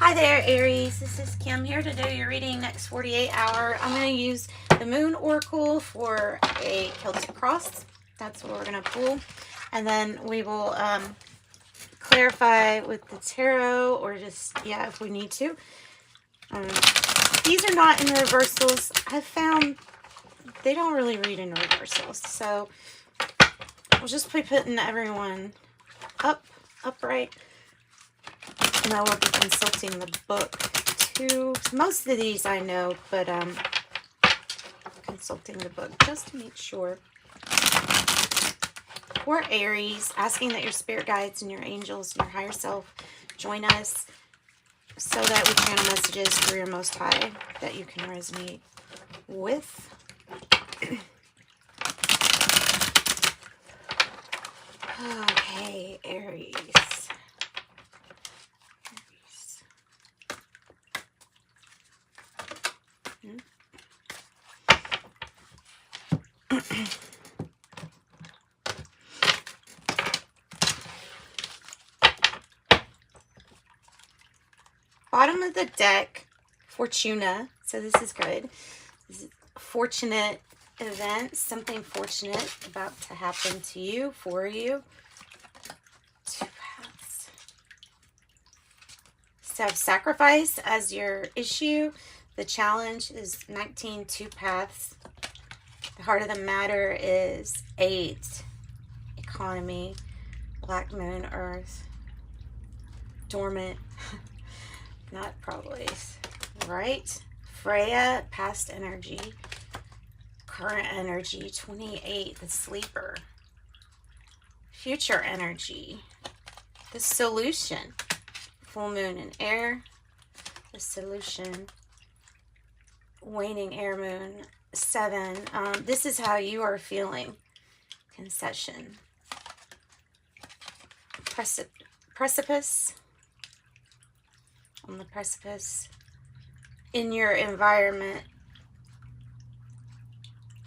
Hi there, Aries. This is Kim here to do your reading next 48 hour. I'm going to use the Moon Oracle for a Celtic cross. That's what we're going to pull. And then we will clarify with the tarot or just, yeah, if we need to. These are not in reversals. I've found they don't really read in reversals. So we'll just be putting everyone upright. And I will be consulting the book too. Most of these I know, but consulting the book just to make sure. For Aries, asking that your spirit guides and your angels and your higher self join us so that we channel messages through your Most High that you can resonate with. Okay, Aries. Bottom of the deck, Fortuna. So this is good. This is a fortunate event, something fortunate about to happen to you, for you. Two paths. So sacrifice as your issue. The challenge is 19, two paths. The heart of the matter is 8, economy, black moon, earth, dormant, not probably, right? Freya, past energy, current energy, 28, the sleeper, future energy, the solution, full moon in air, the solution, waning air moon, 7. This is how you are feeling. Concession. Precipice. On the precipice. In your environment.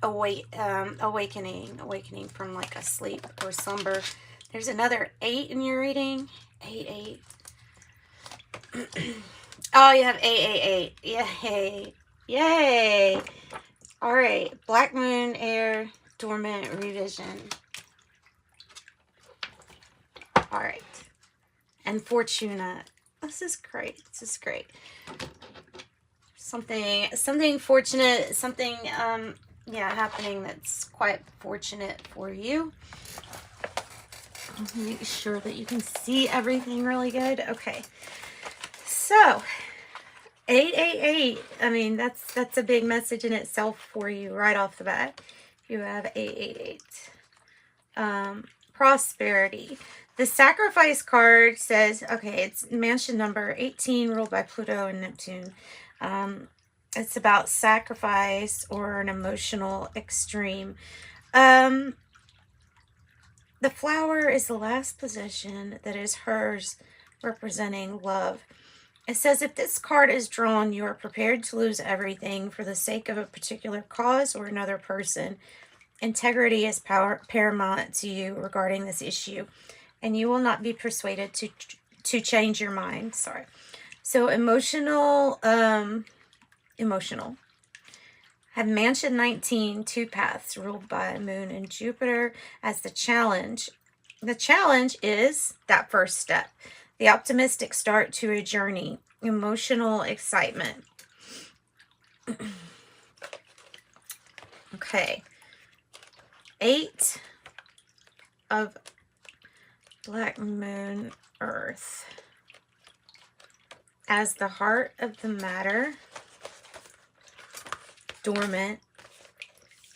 Awakening from like a sleep or slumber. There's another 8 in your reading. 8. Oh, you have 8. Yay. Yay. All right, black moon, air, dormant, revision. All right, and Fortuna. This is great. This is great. Something fortunate. Something yeah, happening that's quite fortunate for you. Make sure that you can see everything really good. Okay, so 888. I mean, that's a big message in itself for you right off the bat. You have 888. Prosperity. The sacrifice card says, okay, it's mansion number 18, ruled by Pluto and Neptune. It's about sacrifice or an emotional extreme. The flower is the last possession that is hers, representing love. It says if this card is drawn, you are prepared to lose everything for the sake of a particular cause or another person. Integrity is paramount to you regarding this issue, and you will not be persuaded to change your mind. Sorry. So emotional. Have mansion 19, two paths, ruled by Moon and Jupiter as the challenge. The challenge is that first step. The optimistic start to a journey. Emotional excitement. Okay. 8 of black moon, earth. As the heart of the matter. Dormant.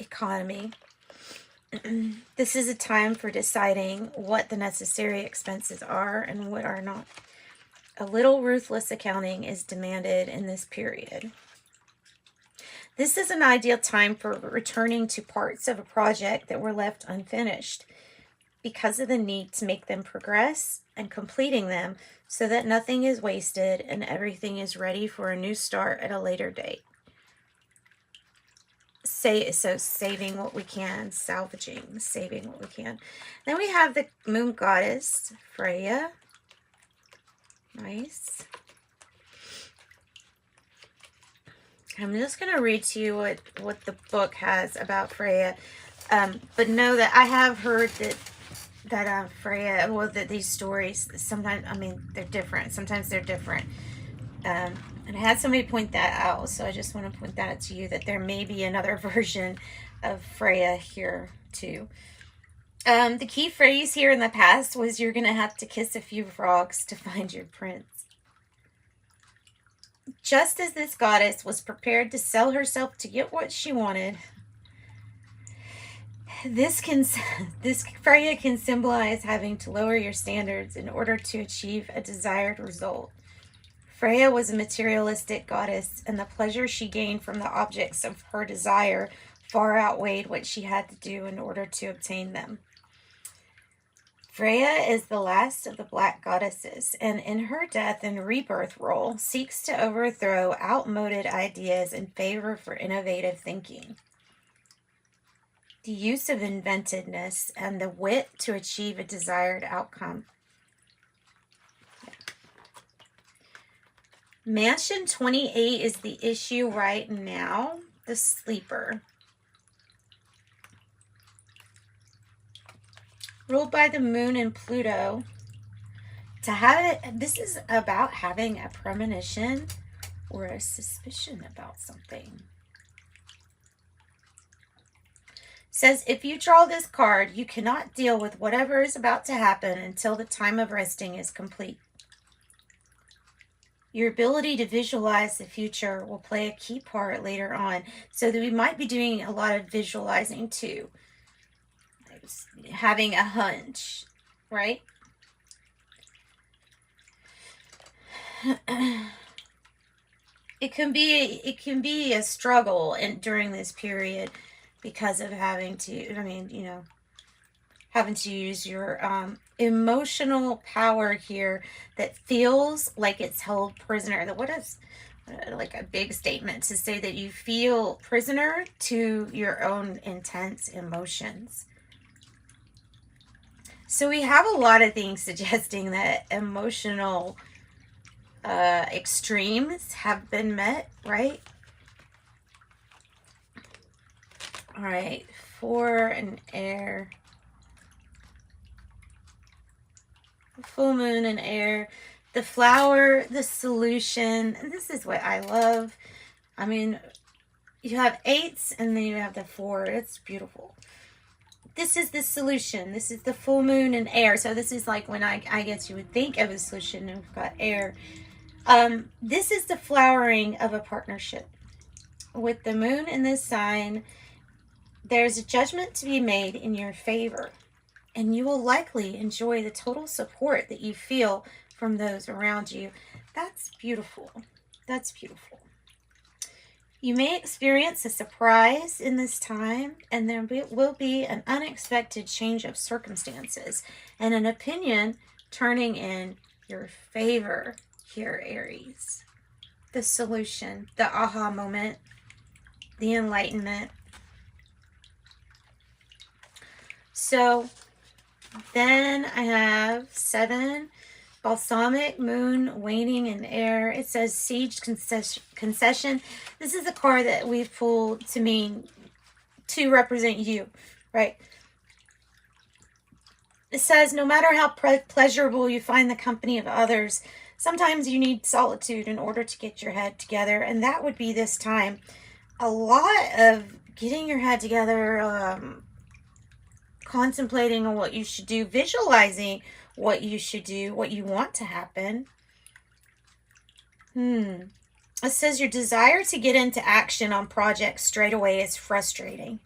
Economy. This is a time for deciding what the necessary expenses are and what are not. A little ruthless accounting is demanded in this period. This is an ideal time for returning to parts of a project that were left unfinished because of the need to make them progress and completing them so that nothing is wasted and everything is ready for a new start at a later date. So saving what we can, salvaging, saving what we can. Then we have the moon goddess, Freya. Nice. I'm just going to read to you what the book has about Freya. But know that I have heard that Freya, well, that these stories, sometimes, I mean, they're different. Sometimes they're different. And I had somebody point that out, so I just want to point that out to you, that there may be another version of Freya here, too. The key phrase here in the past was, you're going to have to kiss a few frogs to find your prince. Just as this goddess was prepared to sell herself to get what she wanted, this Freya can symbolize having to lower your standards in order to achieve a desired result. Freya was a materialistic goddess, and the pleasure she gained from the objects of her desire far outweighed what she had to do in order to obtain them. Freya is the last of the black goddesses, and in her death and rebirth role, seeks to overthrow outmoded ideas in favor for innovative thinking. The use of inventiveness and the wit to achieve a desired outcome. Mansion 28 is the issue right now, the sleeper. Ruled by the moon and Pluto. To have it, this is about having a premonition or a suspicion about something. Says, if you draw this card, you cannot deal with whatever is about to happen until the time of resting is complete. Your ability to visualize the future will play a key part later on, so that we might be doing a lot of visualizing too. Having a hunch, right? It can be a struggle during this period because of having to, having to use your emotional power here that feels like it's held prisoner. What is like a big statement to say that you feel prisoner to your own intense emotions. So we have a lot of things suggesting that emotional extremes have been met, right? All right, for an air. Full moon and air. The flower, the solution. And this is what I love. I mean, you have 8s and then you have the 4. It's beautiful. This is the solution. This is the full moon and air. So this is like when I guess you would think of a solution, and we've got air. This is the flowering of a partnership. With the moon in this sign, there's a judgment to be made in your favor, and you will likely enjoy the total support that you feel from those around you. That's beautiful. That's beautiful. You may experience a surprise in this time, and there will be an unexpected change of circumstances and an opinion turning in your favor here, Aries. The solution, the aha moment, the enlightenment. So then I have 7, balsamic, moon, waning in air. It says siege concession. This is a card that we've pulled to mean to represent you, right? It says, no matter how pleasurable you find the company of others, sometimes you need solitude in order to get your head together. And that would be this time. A lot of getting your head together, contemplating on what you should do, visualizing what you should do, what you want to happen. It says your desire to get into action on projects straight away is frustrating.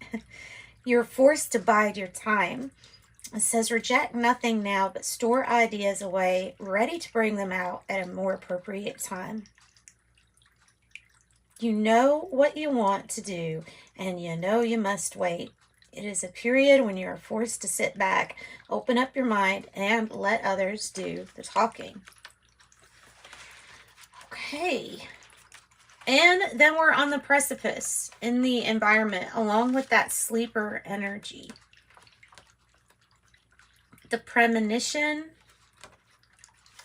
You're forced to bide your time. It says reject nothing now, but store ideas away, ready to bring them out at a more appropriate time. You know what you want to do, and you know you must wait. It is a period when you are forced to sit back, open up your mind, and let others do the talking. Okay. And then we're on the precipice in the environment, along with that sleeper energy. The premonition.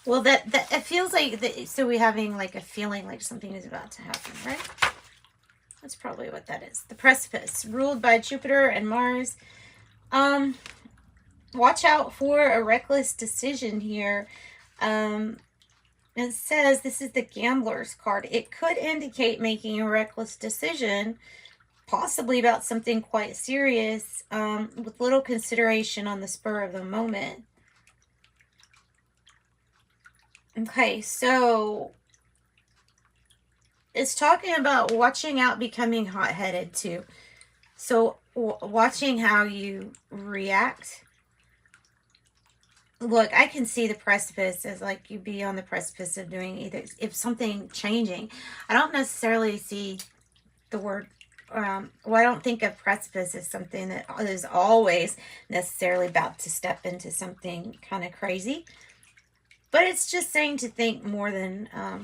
Well, that it feels like, so we're having like a feeling like something is about to happen, right? That's probably what that is. The precipice, ruled by Jupiter and Mars. Watch out for a reckless decision here. It says this is the gambler's card. It could indicate making a reckless decision, possibly about something quite serious, with little consideration on the spur of the moment. Okay, so it's talking about watching out becoming hot-headed too. So watching how you react. Look, I can see the precipice as like you be on the precipice of doing either, if something changing. I don't necessarily see the word, well, I don't think of precipice as something that is always necessarily about to step into something kind of crazy. But it's just saying to think more than a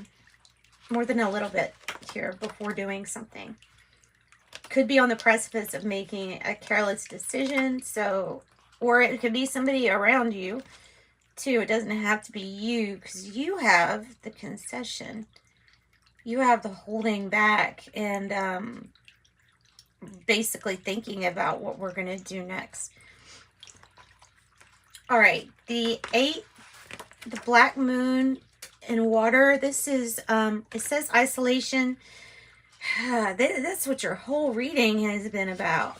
little bit here before doing something. Could be on the precipice of making a careless decision. So, or it could be somebody around you too. It doesn't have to be you, because you have the concession. You have the holding back and basically thinking about what we're going to do next. All right, the 8, the black moon in water. This is, it says isolation. That's what your whole reading has been about.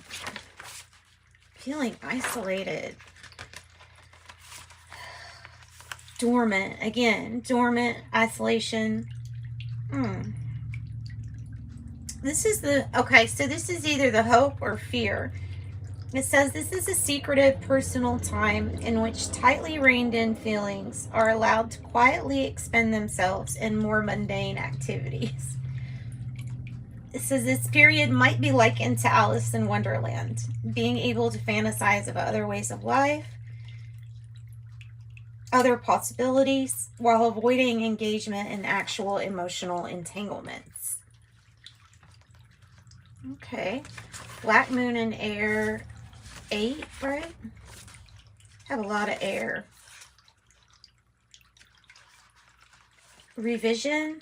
Feeling isolated. Dormant. Again, dormant, isolation. This is the, okay, so this is either the hope or fear. It says this is a secretive personal time in which tightly reined in feelings are allowed to quietly expend themselves in more mundane activities. It says this period might be likened to Alice in Wonderland, being able to fantasize of other ways of life, other possibilities, while avoiding engagement in actual emotional entanglements. Okay. Black moon in air, 8, right? Have a lot of air. Revision.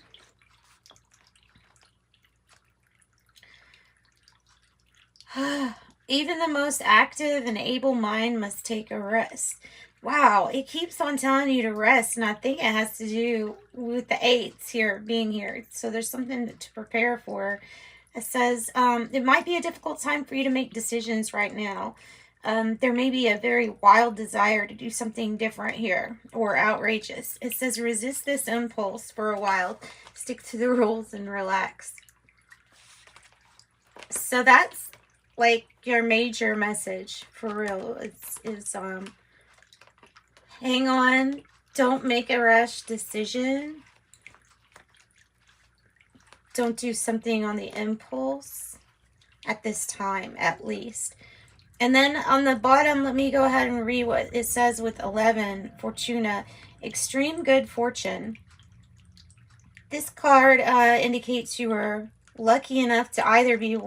Even the most active and able mind must take a rest. Wow, it keeps on telling you to rest, and I think it has to do with the 8s here, being here. So there's something to prepare for. It says, it might be a difficult time for you to make decisions right now. There may be a very wild desire to do something different here, or outrageous. It says, resist this impulse for a while. Stick to the rules and relax. So that's like your major message for real. It's hang on, don't make a rash decision. Don't do something on the impulse at this time, at least. And then on the bottom, let me go ahead and read what it says with 11, Fortuna, extreme good fortune. This card indicates you were lucky enough to either be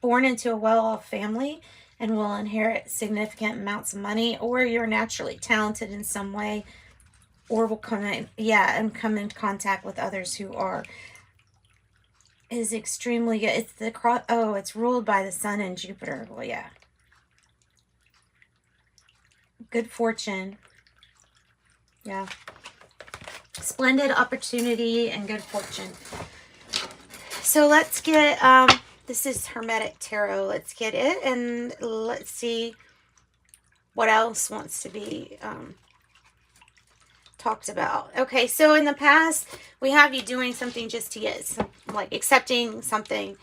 born into a well-off family and will inherit significant amounts of money, or you're naturally talented in some way, or will come in contact with others who are. Is extremely good. It's the it's ruled by the sun and Jupiter. Well, yeah. Good fortune. Yeah. Splendid opportunity and good fortune. So let's get this is Hermetic Tarot. Let's get it and let's see what else wants to be talked about. Okay, so in the past, we have you doing something just to get some, like accepting something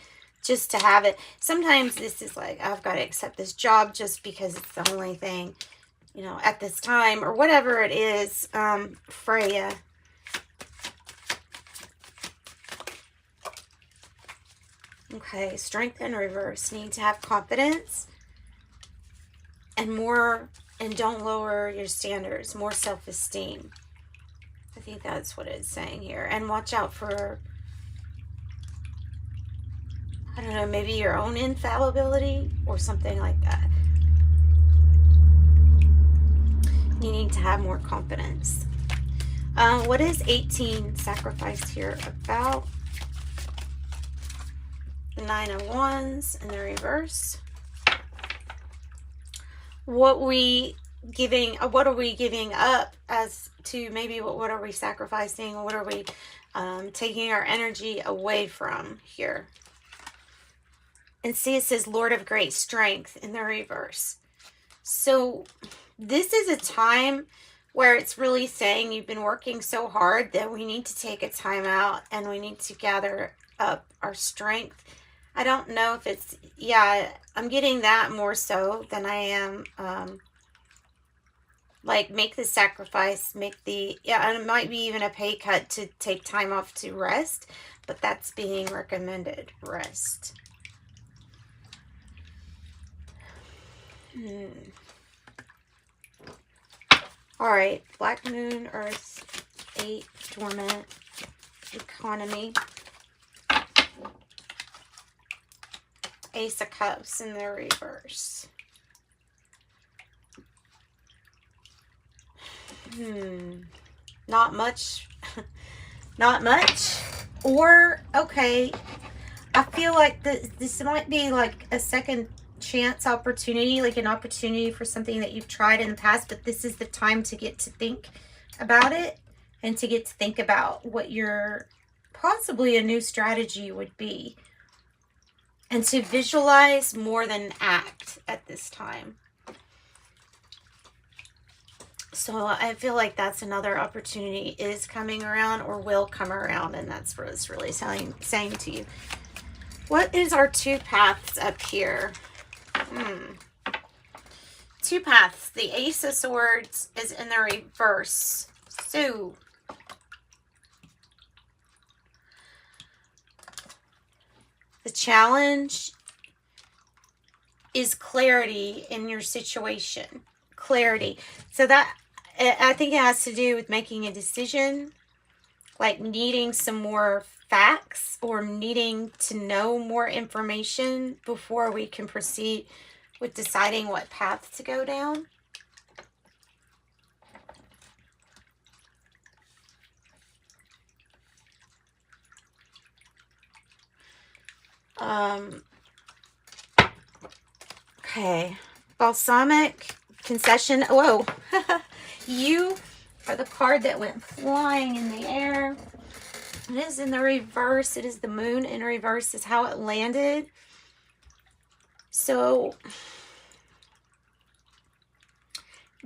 just to have it. Sometimes this is like, I've got to accept this job just because it's the only thing, you know, at this time, or whatever it is. Freya. Okay, strength in reverse. Need to have confidence and more, and don't lower your standards. More self-esteem. I think that's what it's saying here. And watch out for, I don't know, maybe your own infallibility or something like that. You need to have more confidence. What is 18 sacrifice here about? The Nine of Wands in the reverse. What are we giving up as to maybe what are we sacrificing? What are we taking our energy away from here? And see, it says Lord of Great Strength in the reverse. So this is a time where it's really saying you've been working so hard that we need to take a time out and we need to gather up our strength. I don't know if it's, yeah, I'm getting that more so than I am, like, make the sacrifice, yeah, and it might be even a pay cut to take time off to rest, but that's being recommended, rest. All right, Black Moon, Earth, 8, Dormant, Economy, Ace of Cups in the reverse. Not much. Not much. Or, okay, I feel like this might be like a second chance opportunity, like an opportunity for something that you've tried in the past, but this is the time to get to think about it and to get to think about what your possibly a new strategy would be, and to visualize more than act at this time. So I feel like that's another opportunity is coming around or will come around, and that's what it's really saying to you. What is our two paths up here? Two paths. The Ace of Swords is in the reverse. So the challenge is clarity in your situation. Clarity. So that, I think it has to do with making a decision, like needing some more facts or needing to know more information before we can proceed with deciding what path to go down. Okay. Balsamic Concession. Whoa. You are the card that went flying in the air. It is in the reverse. It is the Moon in reverse is how it landed. So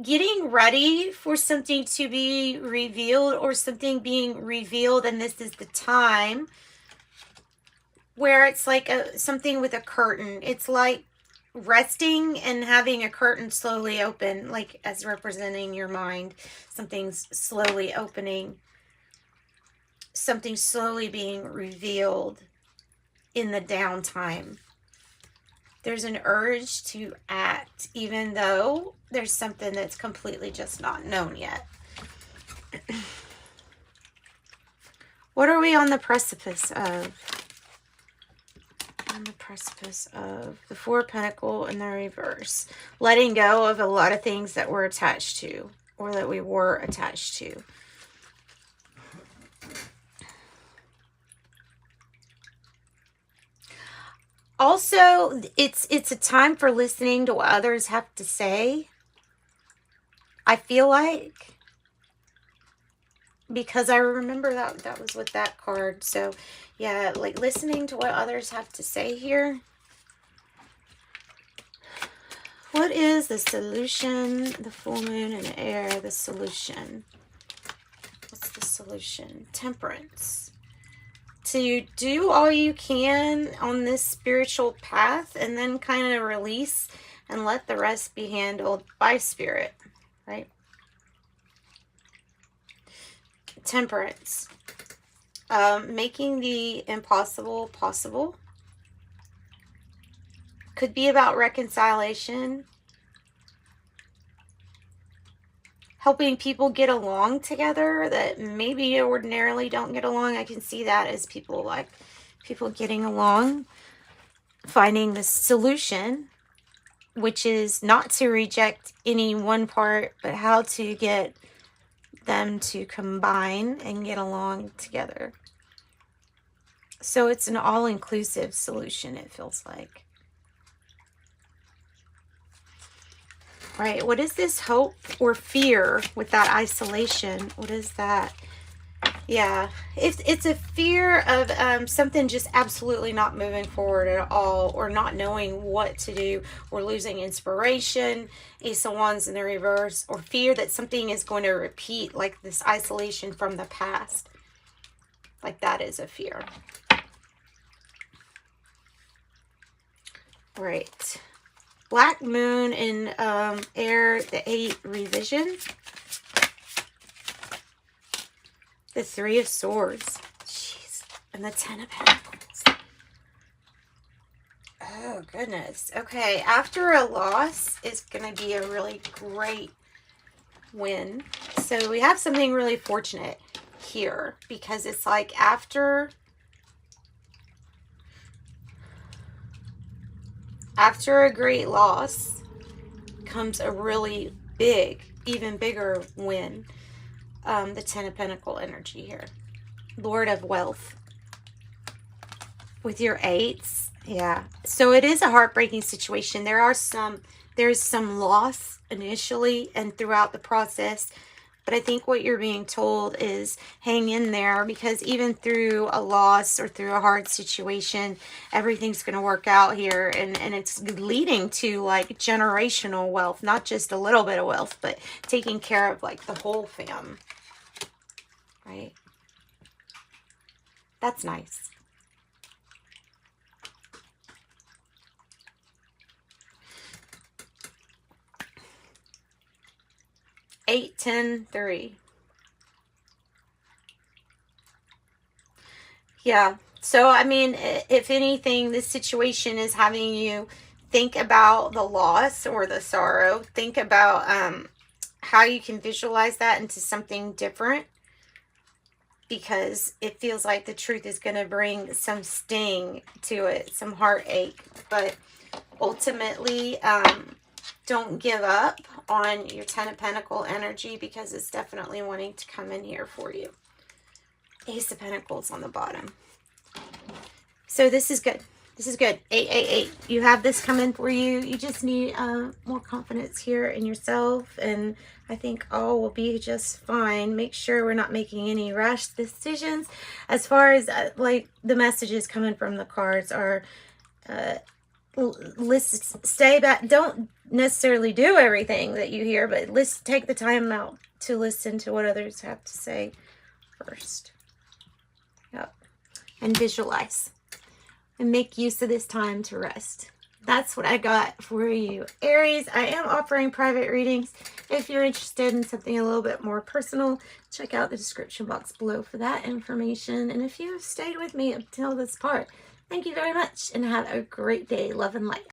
getting ready for something to be revealed or something being revealed, and this is the time where it's like something with a curtain. It's like resting and having a curtain slowly open, like as representing your mind. Something's slowly opening. Something slowly being revealed in the downtime. There's an urge to act, even though there's something that's completely just not known yet. What are we on the precipice of? On the precipice of the Four of Pentacles in the reverse. Letting go of a lot of things that we're attached to, or that we were attached to. Also, it's a time for listening to what others have to say. I feel like, because I remember that was with that card. So yeah, like listening to what others have to say here. What is the solution? The full moon in air, the solution. What's the solution? Temperance. To do all you can on this spiritual path and then kind of release and let the rest be handled by spirit, right? Temperance. Making the impossible possible. Could be about reconciliation. Helping people get along together that maybe ordinarily don't get along. I can see that as people getting along. Finding the solution, which is not to reject any one part, but how to get them to combine and get along together. So it's an all-inclusive solution, it feels like. Right, what is this hope or fear with that isolation? What is that? Yeah, it's a fear of something just absolutely not moving forward at all, or not knowing what to do, or losing inspiration. Ace of Wands in the reverse, or fear that something is going to repeat, like this isolation from the past. Like that is a fear. Right. Black Moon in air, the 8 revision. The 3 of Swords. Jeez. And the 10 of Pentacles. Oh, goodness. Okay. After a loss is going to be a really great win. So we have something really fortunate here, because it's like after a great loss comes a really big, even bigger win. The 10 of Pentacles energy here. Lord of Wealth. With your 8s. Yeah. So it is a heartbreaking situation. There's some loss initially and throughout the process. But I think what you're being told is hang in there, because even through a loss or through a hard situation, everything's going to work out here. And it's leading to like generational wealth, not just a little bit of wealth, but taking care of like the whole fam. Right? That's nice. Eight, 10, 3. Yeah. So, I mean, if anything, this situation is having you think about the loss or the sorrow. Think about how you can visualize that into something different, because it feels like the truth is going to bring some sting to it, some heartache. But ultimately, don't give up on your 10 of Pentacles energy, because it's definitely wanting to come in here for you. Ace of Pentacles on the bottom. So this is good. This is good. 888. You have this coming for you. You just need more confidence here in yourself. And I think all will be just fine. Make sure we're not making any rash decisions. As far as like the messages coming from the cards are, stay back. Don't necessarily do everything that you hear, but take the time out to listen to what others have to say first. Yep. And visualize. And make use of this time to rest. That's what I got for you, Aries. I am offering private readings. If you're interested in something a little bit more personal, check out the description box below for that information. And if you've stayed with me until this part, thank you very much and have a great day. Love and light.